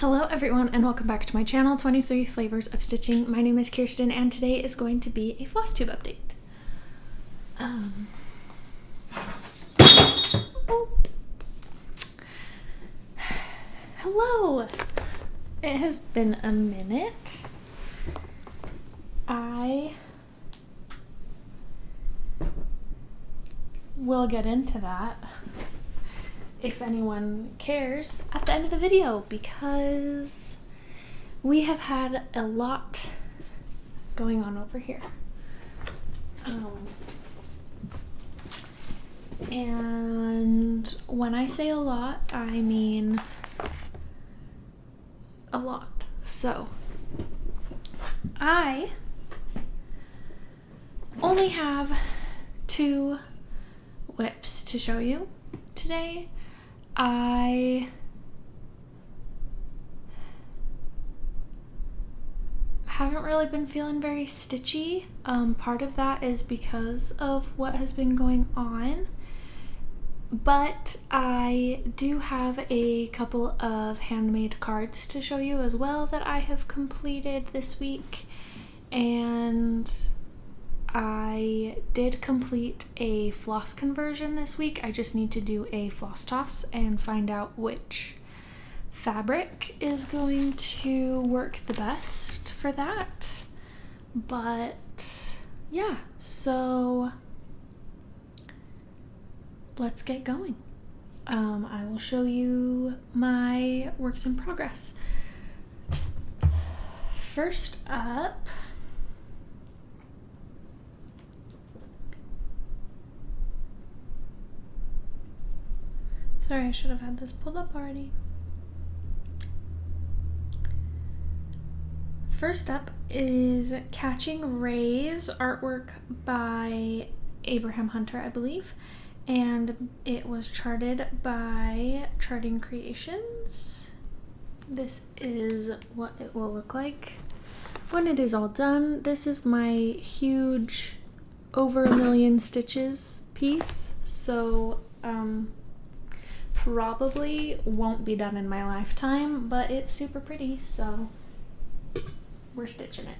Hello everyone and welcome back to my channel, 23 Flavors of Stitching. My name is Kirsten and today is going to be a Flosstube update. Hello! It has been a minute. I will get into that if anyone cares at the end of the video, because we have had a lot going on over here. And when I say a lot, I mean a lot. So I only have 2 WIPs to show you today. I haven't really been feeling very stitchy. Part of that is because of what has been going on, but I do have a couple of handmade cards to show you as well that I have completed this week, and I did complete a floss conversion this week. I just need to do a floss toss and find out which fabric is going to work the best for that. But yeah, so let's get going. I will show you my works in progress. First up, sorry, I should have had this pulled up already. First up is Catching Rays, artwork by Abraham Hunter, I believe, and it was charted by Charting Creations. This is what it will look like when it is all done. This is my huge over 1,000,000 stitches piece, so probably won't be done in my lifetime, but it's super pretty, so we're stitching it.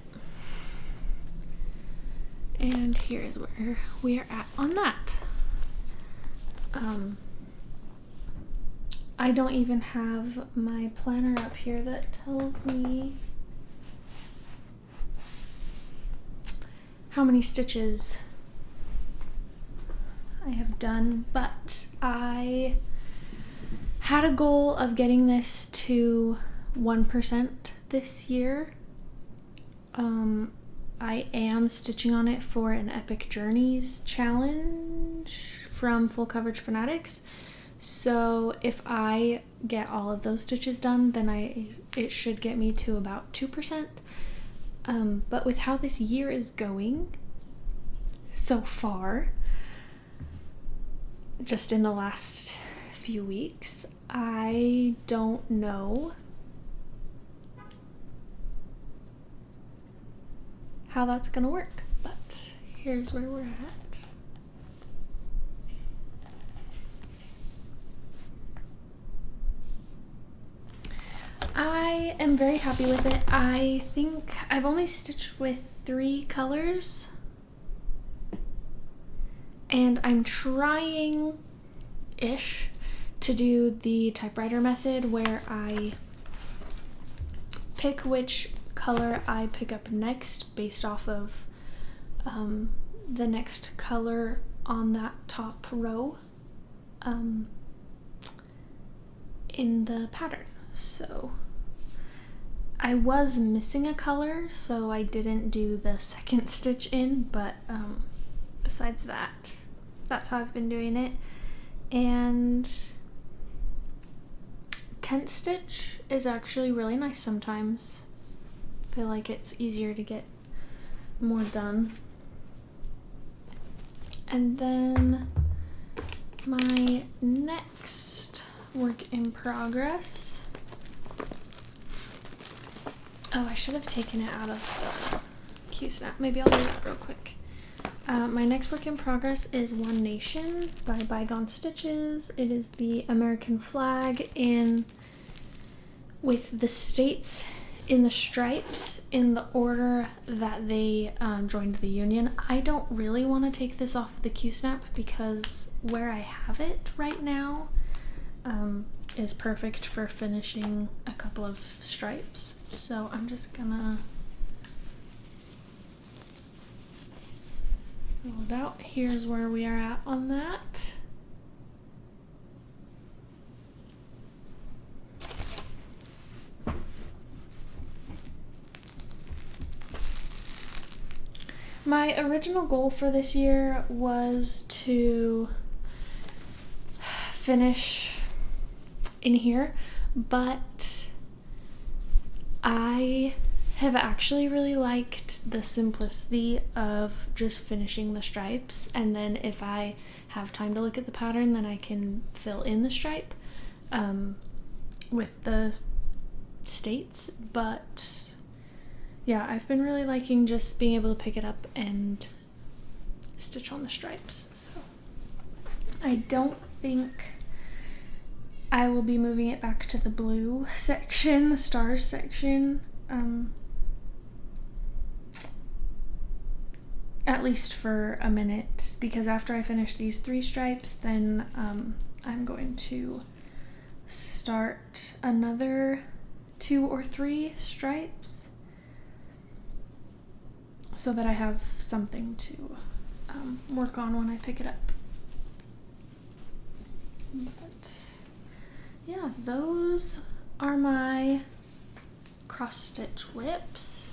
And here is where we are at on that. I don't even have my planner up here that tells me how many stitches I have done, but I had a goal of getting this to 1% this year. I am stitching on it for an Epic Journeys challenge from Full Coverage Fanatics. So if I get all of those stitches done, then it should get me to about 2%. But with how this year is going so far, just in the last few weeks, I don't know how that's gonna work, but here's where we're at. I am very happy with it. I think I've only stitched with 3 colors, and I'm trying-ish to do the typewriter method where I pick which color I pick up next based off of the next color on that top row in the pattern. So I was missing a color, so I didn't do the second stitch in, but besides that, that's how I've been doing it. And tent stitch is actually really nice sometimes. I feel like it's easier to get more done. And then my next work in progress. Oh, I should have taken it out of the Q-snap. Maybe I'll do that real quick. My next work in progress is One Nation by ByGoneStitches. It is the American flag in with the states in the stripes in the order that they joined the union. I don't really want to take this off the Q-snap because where I have it right now is perfect for finishing a couple of stripes. So I'm just gonna roll it out. Here's where we are at on that. My original goal for this year was to finish in here, but I have actually really liked the simplicity of just finishing the stripes, and then if I have time to look at the pattern, then I can fill in the stripe with the states. But yeah, I've been really liking just being able to pick it up and stitch on the stripes. So I don't think I will be moving it back to the blue section, the stars section, at least for a minute, because after I finish these 3 stripes, then I'm going to start another 2 or 3 stripes so that I have something to work on when I pick it up. But yeah, those are my cross stitch WIPs.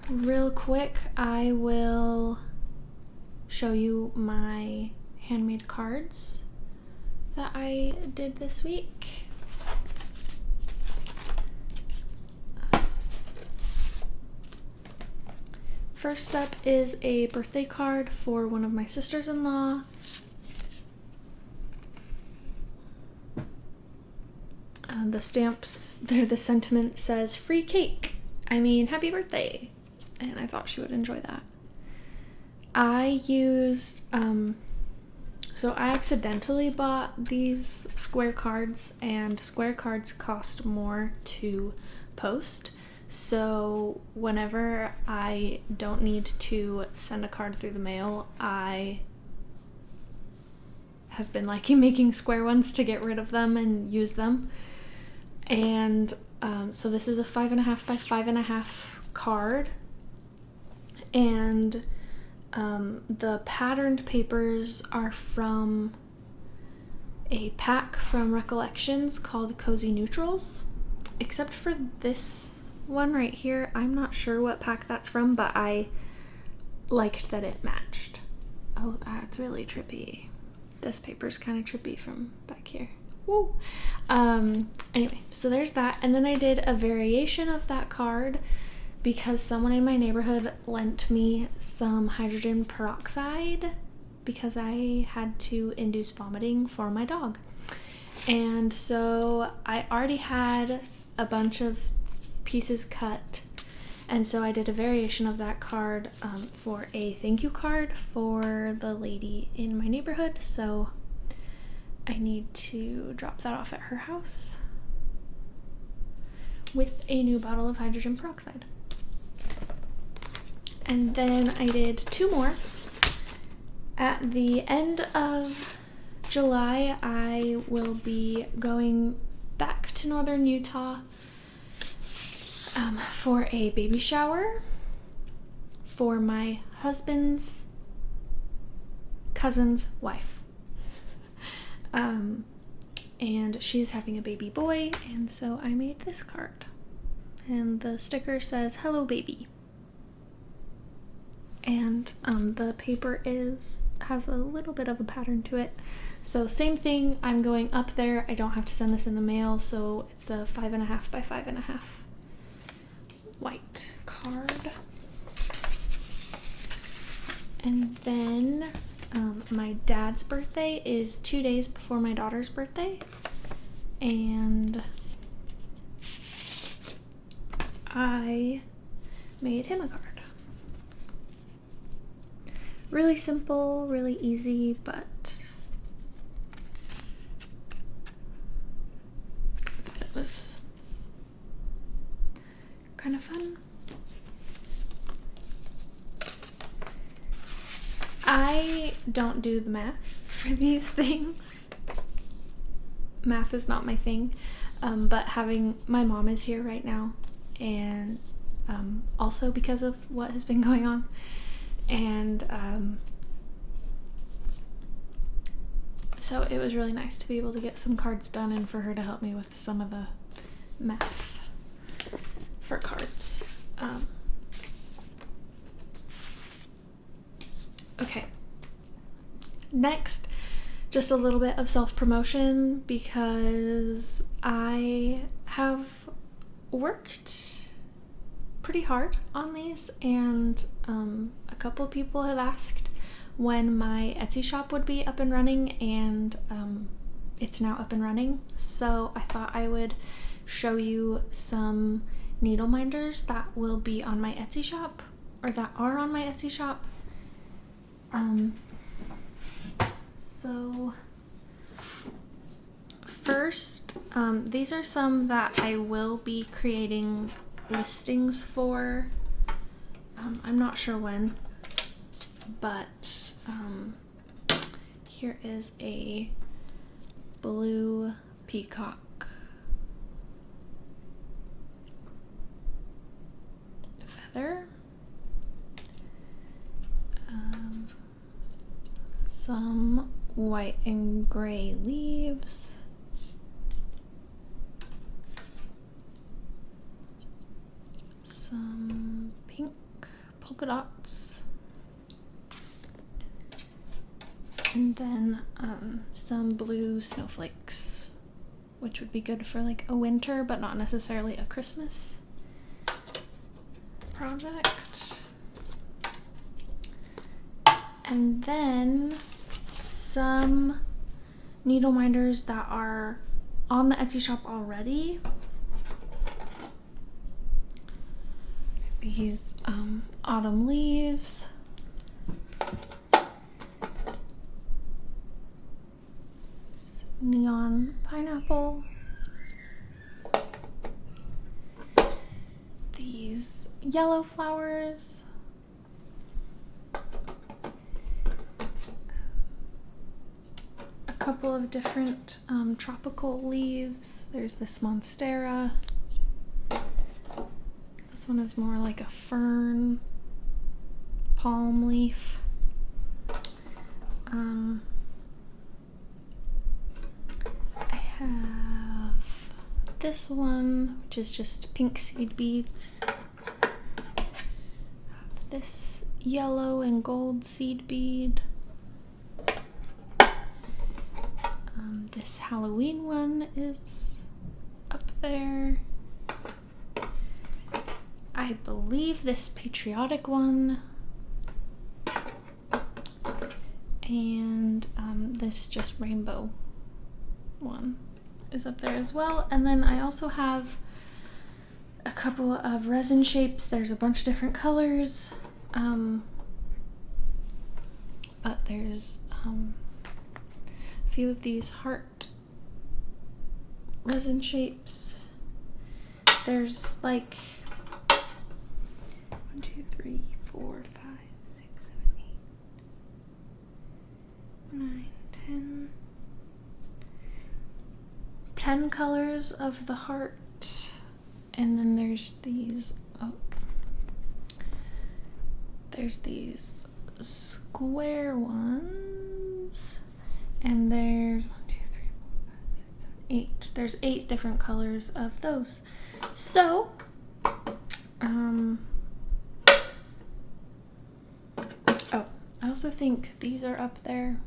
Real quick, I will show you my handmade cards that I did this week. First up is a birthday card for one of my sisters-in-law. The stamps, the sentiment says free cake. I mean, happy birthday. And I thought she would enjoy that. I used, so I accidentally bought these square cards, and square cards cost more to post. So whenever I don't need to send a card through the mail, I have been liking making square ones to get rid of them and use them. And so this is a 5.5 by 5.5 card, and the patterned papers are from a pack from Recollections called Cozy Neutrals. Except for this one right here, I'm not sure what pack that's from, but I liked that it matched. Oh, that's really trippy. This paper's kind of trippy from back here. Woo! Anyway, so there's that. And then I did a variation of that card because someone in my neighborhood lent me some hydrogen peroxide because I had to induce vomiting for my dog. And so I already had a bunch of pieces cut, and so I did a variation of that card for a thank you card for the lady in my neighborhood. So I need to drop that off at her house with a new bottle of hydrogen peroxide. And then I did 2 more. At the end of July, I will be going back to northern Utah for a baby shower for my husband's cousin's wife. And she is having a baby boy, and so I made this card. And the sticker says, "Hello, baby." And the paper has a little bit of a pattern to it. So same thing, I'm going up there. I don't have to send this in the mail, so it's a 5.5 by 5.5 white card. And then my dad's birthday is 2 days before my daughter's birthday, and I made him a card. really simple, really easy, but I thought it was kind of fun. I don't do the math for these things. Math is not my thing, but having my mom is here right now, and also because of what has been going on, and so it was really nice to be able to get some cards done and for her to help me with some of the math for cards. Okay, next, just a little bit of self-promotion because I have worked pretty hard on these, and a couple people have asked when my Etsy shop would be up and running, and it's now up and running. So I thought I would show you some needle minders that will be on my Etsy shop, or that are on my Etsy shop. So first, these are some that I will be creating listings for. I'm not sure when, but here is a blue peacock feather, some white and gray leaves, some pink polka dots, and then some blue snowflakes, which would be good for like a winter but not necessarily a Christmas project. And then some needle minders that are on the Etsy shop already. These autumn leaves, neon pineapple, these yellow flowers, a couple of different tropical leaves. There's this monstera. This one is more like a fern, palm leaf. I have this one, which is just pink seed beads. This yellow and gold seed bead. This Halloween one is up there. I believe this patriotic one, and this just rainbow one is up there as well. And then I also have a couple of resin shapes. There's a bunch of different colors, but there's a few of these heart resin shapes. There's like 1, 2, 3, 4, 5, 6, 7, 8, 9, 10 colors of the heart. And then there's these, there's these square ones, and there's 1, 2, 3, 4, 5, 6, 7, 8. There's 8 different colors of those. So, I also think these are up there,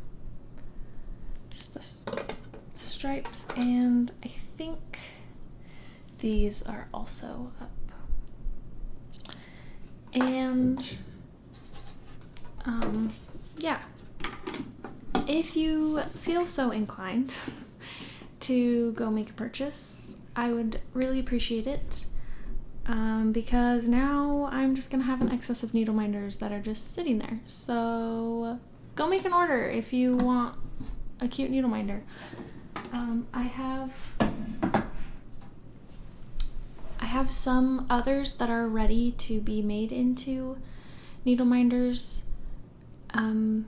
just the stripes, and I think these are also up. And yeah, if you feel so inclined to go make a purchase, I would really appreciate it. because now I'm just gonna have an excess of needle minders that are just sitting there. So go make an order if you want a cute needle minder. I have some others that are ready to be made into needle minders. I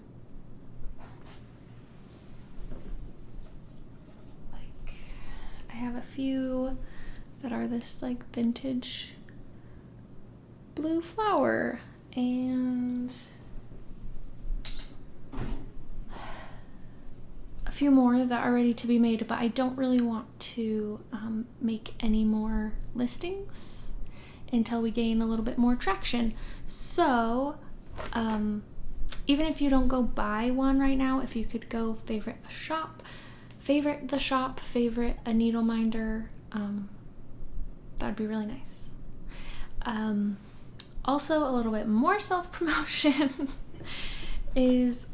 have a few that are this like vintage blue flower, and a few more that are ready to be made, but I don't really want to make any more listings until we gain a little bit more traction. So even if you don't go buy one right now, if you could go favorite the shop, favorite a needle minder, that'd be really nice. Also, a little bit more self-promotion is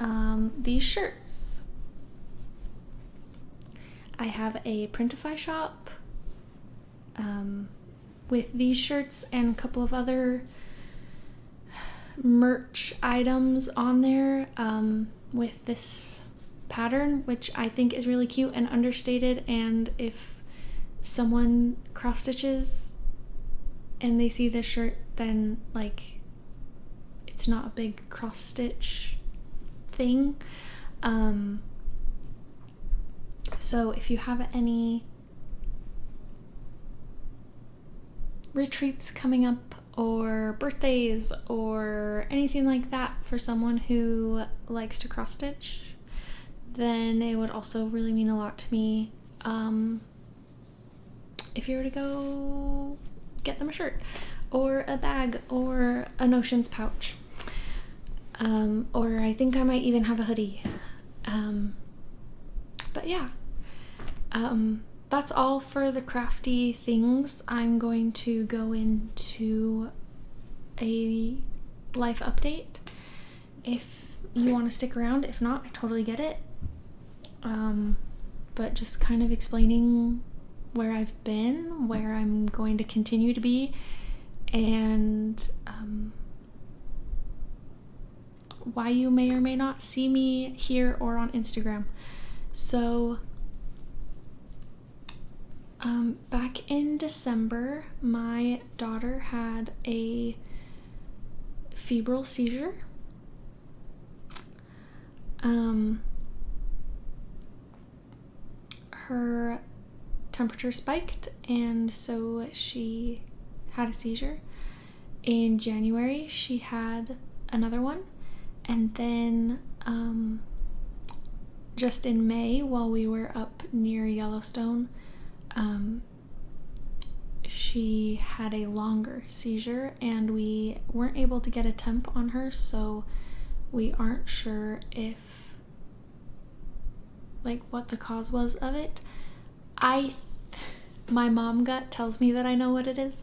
these shirts. I have a Printify shop with these shirts and a couple of other merch items on there with this pattern, which I think is really cute and understated, and if someone cross stitches and they see this shirt, then like it's not a big cross stitch thing. So if you have any retreats coming up or birthdays or anything like that for someone who likes to cross stitch, then it would also really mean a lot to me if you were to go get them a shirt or a bag or a notions pouch, or I think I might even have a hoodie. But yeah, that's all for the crafty things. I'm going to go into a life update if you want to stick around. If not, I totally get it. But just kind of explaining where I've been, where I'm going to continue to be, and why you may or may not see me here or on Instagram. So back in December, my daughter had a febrile seizure. Her temperature spiked, and so she had a seizure. In January, she had another one, and then just in May, while we were up near Yellowstone, she had a longer seizure, and we weren't able to get a temp on her, so we aren't sure if like what the cause was of it. My mom gut tells me that I know what it is,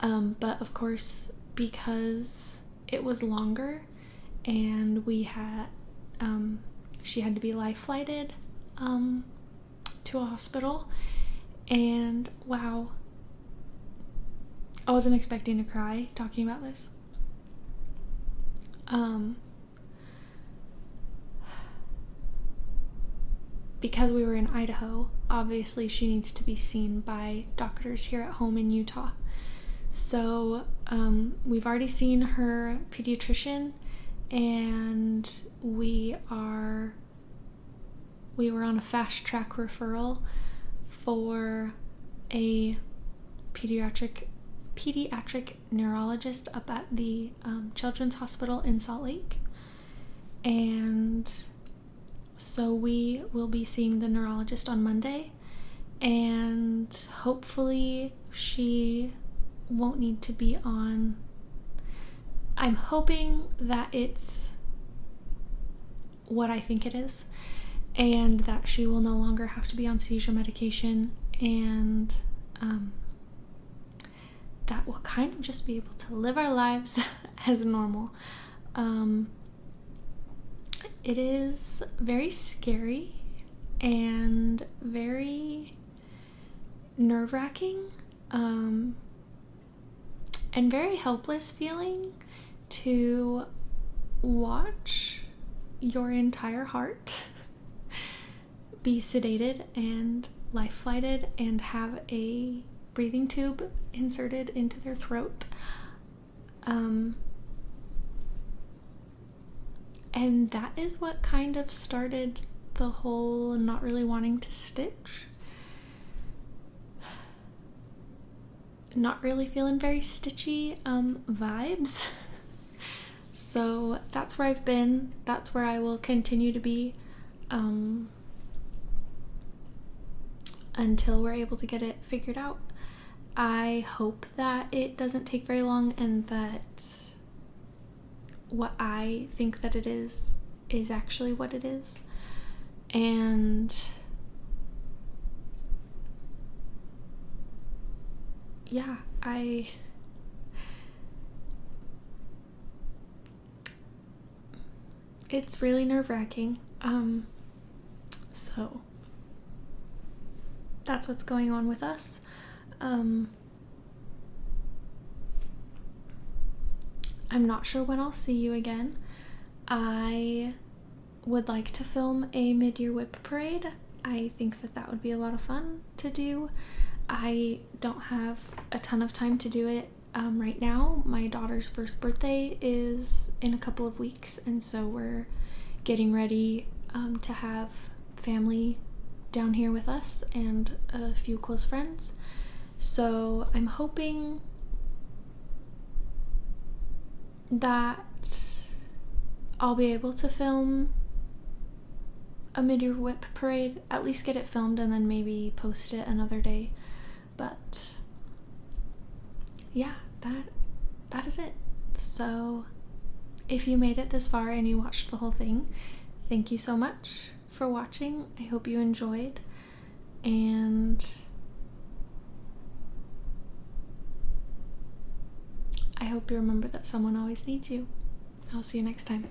but of course, because it was longer and we had she had to be life flighted to a hospital, and wow, I wasn't expecting to cry talking about this. Because we were in Idaho, obviously she needs to be seen by doctors here at home in Utah. So we've already seen her pediatrician, and we were on a fast track referral for a pediatric neurologist up at the Children's Hospital in Salt Lake. And so we will be seeing the neurologist on Monday, and hopefully she won't need to be on. I'm hoping that it's what I think it is, and that she will no longer have to be on seizure medication, and that we'll kind of just be able to live our lives as normal. It is very scary and very nerve-wracking. and very helpless feeling to watch your entire heart be sedated and life flighted and have a breathing tube inserted into their throat. And that is what kind of started the whole not really wanting to stitch. Not really feeling very stitchy vibes. So that's where I've been. That's where I will continue to be until we're able to get it figured out. I hope that it doesn't take very long and that what I think that it is actually what it is. And yeah, it's really nerve-wracking. So that's what's going on with us. I'm not sure when I'll see you again. I would like to film a mid-year WIP parade. I think that would be a lot of fun to do. I don't have a ton of time to do it right now. My daughter's first birthday is in a couple of weeks, and so we're getting ready to have family down here with us and a few close friends. So I'm hoping that I'll be able to film a mid-year WIP parade, at least get it filmed and then maybe post it another day. But yeah, that is it. So if you made it this far and you watched the whole thing, thank you so much for watching. I hope you enjoyed, and I hope you remember that someone always needs you. I'll see you next time.